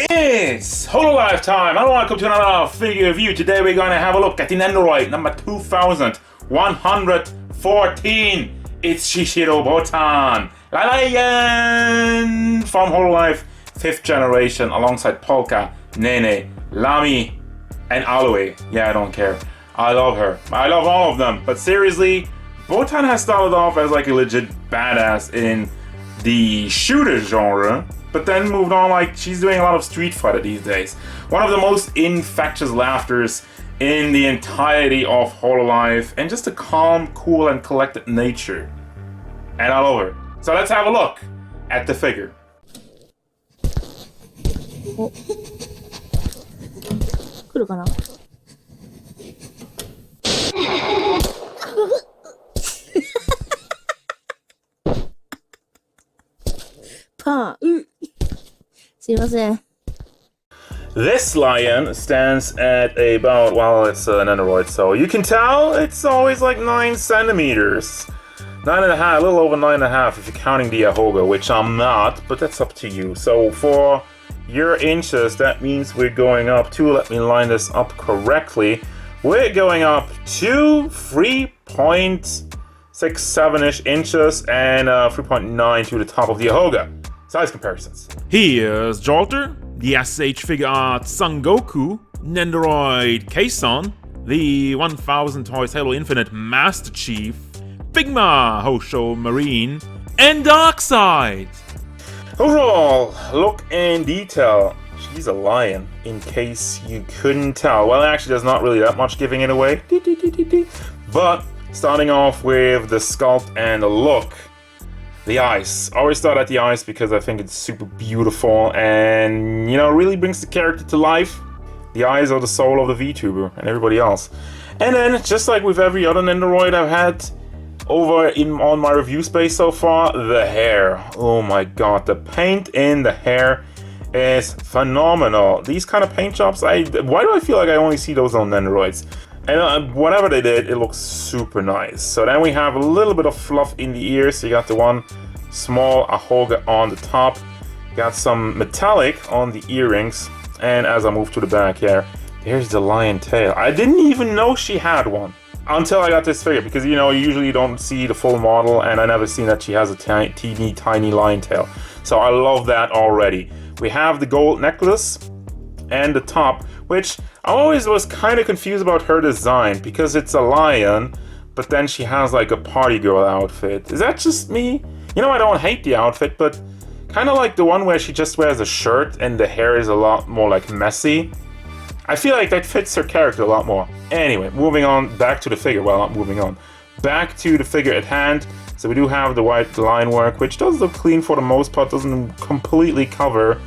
It's Hololive time! Hello, welcome to another figure review. Today we're going to have a look at the Nendoroid number 2114. It's Shishiro Botan, lion from Hololive 5th generation, alongside Polka, Nene, Lami, and Aloe. Yeah, I don't care. I love her. I love all of them. But seriously, Botan has started off as like a legit badass in the shooter genre, but then moved on like she's doing a lot of Street Fighter these days. One of the most infectious laughters in the entirety of Hololive, and just a calm, cool, and collected nature. And I love her. So let's have a look at the figure. お、来るかな。パン、すいません。 This lion stands at about, well, it's an Nendoroid, so you can tell it's always like 9 centimeters. 9.5, a little over 9.5 if you're counting the Ahoga, which I'm not, but that's up to you. So for your inches, that means we're going up to, let me line this up correctly, we're going up to 3.67-ish inches and 3.9 to the top of the Ahoga. Size comparisons. Here's Jolter, the SH Figure Art Son Goku, Nendoroid Kason, the 1000 Toys Halo Infinite Master Chief, Figma Hosho Marine, and Darkseid. Overall, look and detail. She's a lion, in case you couldn't tell. Well, actually, there's not really that much giving it away. But starting off with the sculpt and the look. The eyes. I always start at the eyes because I think it's super beautiful and, you know, really brings the character to life. The eyes are the soul of the VTuber and everybody else. And then, just like with every other Nendoroid I've had on my review space so far, the hair. Oh my god, the paint in the hair is phenomenal. These kind of paint jobs, why do I feel like I only see those on Nendoroids? And whatever they did, it looks super nice. So then we have a little bit of fluff in the ears. So you got the one small Ahoga on the top. Got some metallic on the earrings. And as I move to the back here, there's the lion tail. I didn't even know she had one until I got this figure. Because, you know, you usually don't see the full model. And I never seen that she has a tiny lion tail. So I love that already. We have the gold necklace and the top, which I always was kind of confused about her design because it's a lion, but then she has like a party girl outfit. Is that just me? You know, I don't hate the outfit, but kind of like the one where she just wears a shirt and the hair is a lot more like messy. I feel like that fits her character a lot more. Anyway, moving on back to the figure. Well, not moving on. Back to the figure at hand. So we do have the white line work, which does look clean for the most part, doesn't completely cover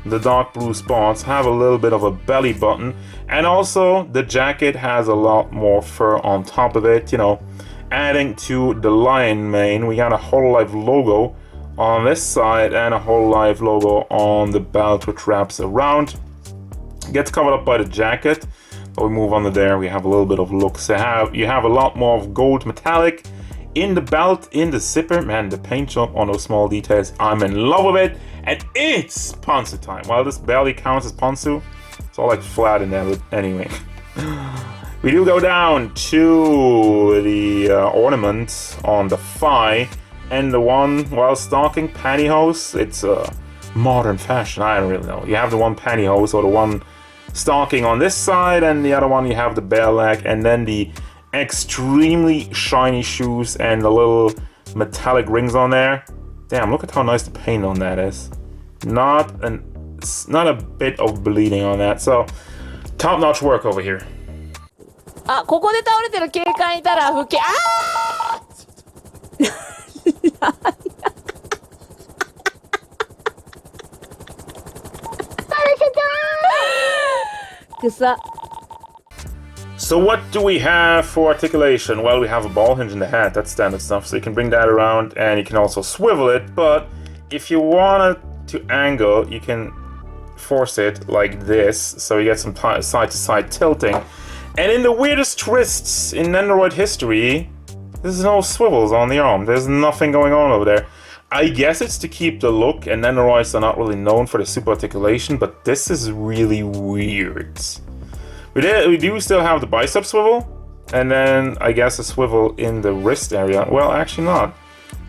the dark blue spots, have a little bit of a belly button, and also the jacket has a lot more fur on top of it, you know, adding to the lion mane. We got a Hololive logo on this side and a Hololive logo on the belt, which wraps around. Gets covered up by the jacket, but we move on to there. We have a little bit of look. So you have a lot more of gold metallic in the belt, in the zipper. Man, the paint job on those small details, I'm in love with it. And it's Ponsu time. While this barely counts as Ponsu, it's all like flat in there, but anyway. We do go down to the ornament on the thigh, and the one while stocking pantyhose. It's a modern fashion, I don't really know. You have the one pantyhose or the one stocking on this side, and the other one you have the bare leg, and then the extremely shiny shoes and the little metallic rings on there. Damn, look at how nice the paint on that is. Not a bit of bleeding on that. So, top-notch work over here. あ、ここで倒れてる警官いたら吹け。あー。くさ。 So what do we have for articulation? Well, we have a ball hinge in the hat. That's standard stuff. So you can bring that around and you can also swivel it. But if you want it to angle, you can force it like this. So you get some side-to-side tilting. And in the weirdest twists in Nendoroid history, there's no swivels on the arm. There's nothing going on over there. I guess it's to keep the look, and Nendoroids are not really known for the super articulation, but this is really weird. We do still have the bicep swivel, and then I guess a swivel in the wrist area. Well, actually not.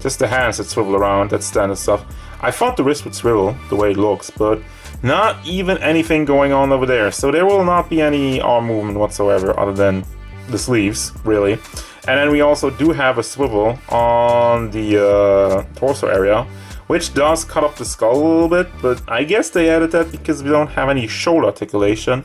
Just the hands that swivel around, that's standard stuff. I thought the wrist would swivel, the way it looks, but not even anything going on over there. So there will not be any arm movement whatsoever other than the sleeves, really. And then we also do have a swivel on the torso area, which does cut up the skull a little bit, but I guess they added that because we don't have any shoulder articulation.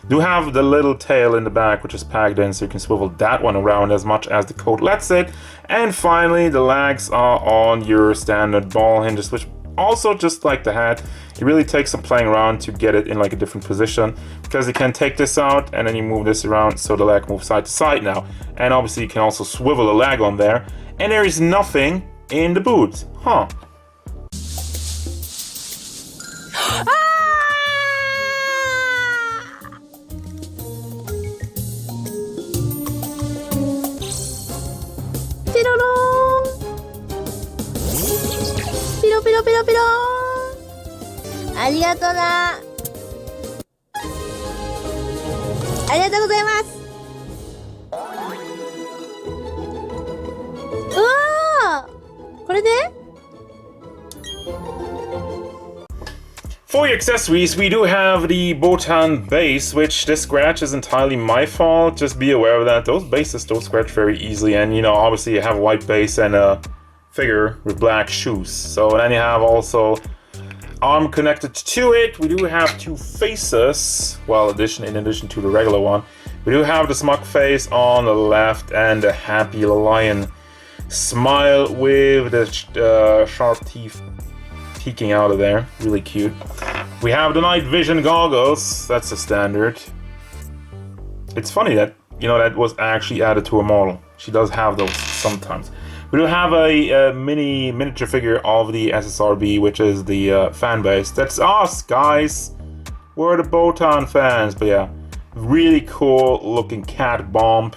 Do have the little tail in the back, which is packed in, so you can swivel that one around as much as the coat lets it. And finally, the legs are on your standard ball hinges, which also, just like the hat, it really takes some playing around to get it in like a different position, because you can take this out and then you move this around so the leg moves side to side now. And obviously you can also swivel the leg on there, and there is nothing in the boot. Huh.ピロピロピローン。ありがとうな。ありがとうございます。うわー、これでFor your accessories, we do have the Botan base, which this scratch is entirely my fault. Just be aware of that. Those bases don't scratch very easily, and you know, obviously you have a white base and a figure with black shoes. So then you have also arm connected to it. We do have two faces, well, in addition to the regular one. We do have the smug face on the left and the happy lion smile with the sharp teeth peeking out of there. Really cute. We have the night vision goggles. That's a standard. It's funny that, you know, that was actually added to a model. She does have those sometimes. We do have a miniature figure of the SSRB, which is the fan base. That's us, guys. We're the Botan fans. But yeah, really cool looking cat bomb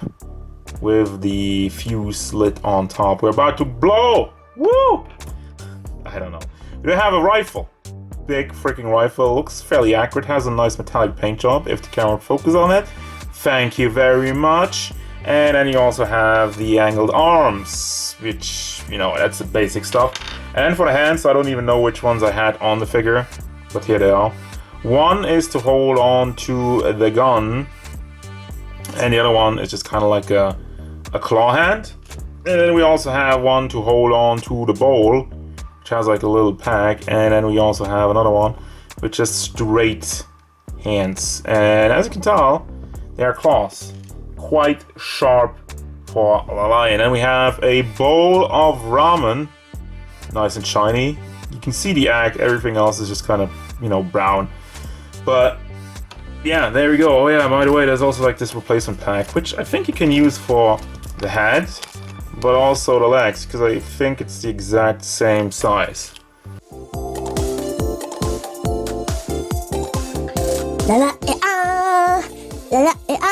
with the fuse lit on top. We're about to blow. Woo! I don't know. We do have a rifle. Big freaking rifle. Looks fairly accurate. Has a nice metallic paint job if the camera would focus on it. Thank you very much. And then you also have the angled arms, which, you know, that's the basic stuff. And then for the hands, I don't even know which ones I had on the figure, but here they are. One is to hold on to the gun, and the other one is just kind of like a claw hand. And then we also have one to hold on to the bowl, which has like a little pack. And then we also have another one with just straight hands. And as you can tell, they are claws. Quite sharp for a lion. And we have a bowl of ramen, nice and shiny. You can see the egg, everything else is just kind of, you know, brown. But yeah, there we go. Oh yeah, by the way, there's also like this replacement pack, which I think you can use for the head, but also the legs, because I think it's the exact same size. La la e ah, la la e ah.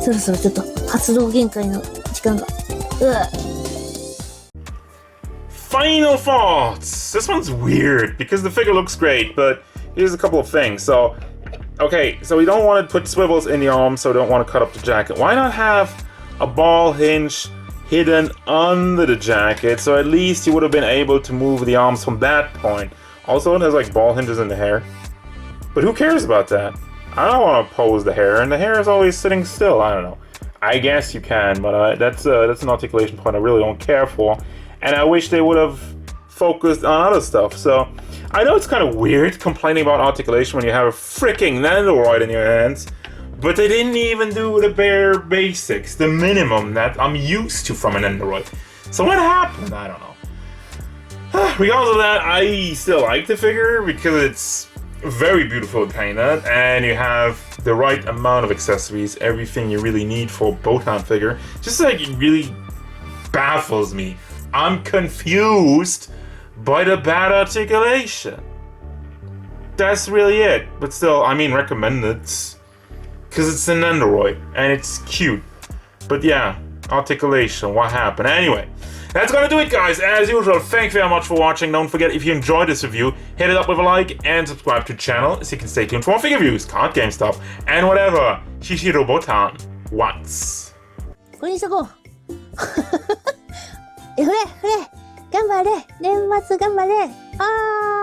そろそろちょっと発動限界の時間が。Final thoughts! This one's weird because the figure looks great, but here's a couple of things. So, okay, so we don't want to put swivels in the arms, so we don't want to cut up the jacket. Why not have a ball hinge hidden under the jacket, so at least you would have been able to move the arms from that point. Also, there's like ball hinges in the hair, but who cares about that? I don't want to pose the hair, and the hair is always sitting still. I don't know. I guess you can, but that's an articulation point I really don't care for, and I wish they would have focused on other stuff. So I know it's kind of weird complaining about articulation when you have a freaking Nendoroid in your hands, but they didn't even do the bare basics, the minimum that I'm used to from an Nendoroid. So what happened? I don't know. Regardless of that, I still like the figure because it's very beautiful painted, and you have the right amount of accessories, everything you really need for a Botan figure. Just like it really baffles me. I'm confused by the bad articulation. That's really it. But still, I mean, recommended. because it's a Nendoroid and it's cute. But yeah, Articulation, what happened? Anyway, that's gonna do it, guys. As usual, thank you very much for watching. Don't forget, if you enjoyed this review, hit it up with a like and subscribe to the channel so you can stay tuned for more figure reviews, card game stuff, and whatever Shishiro Botan wants. これにしとこう。フレ頑張れ年末頑張れあー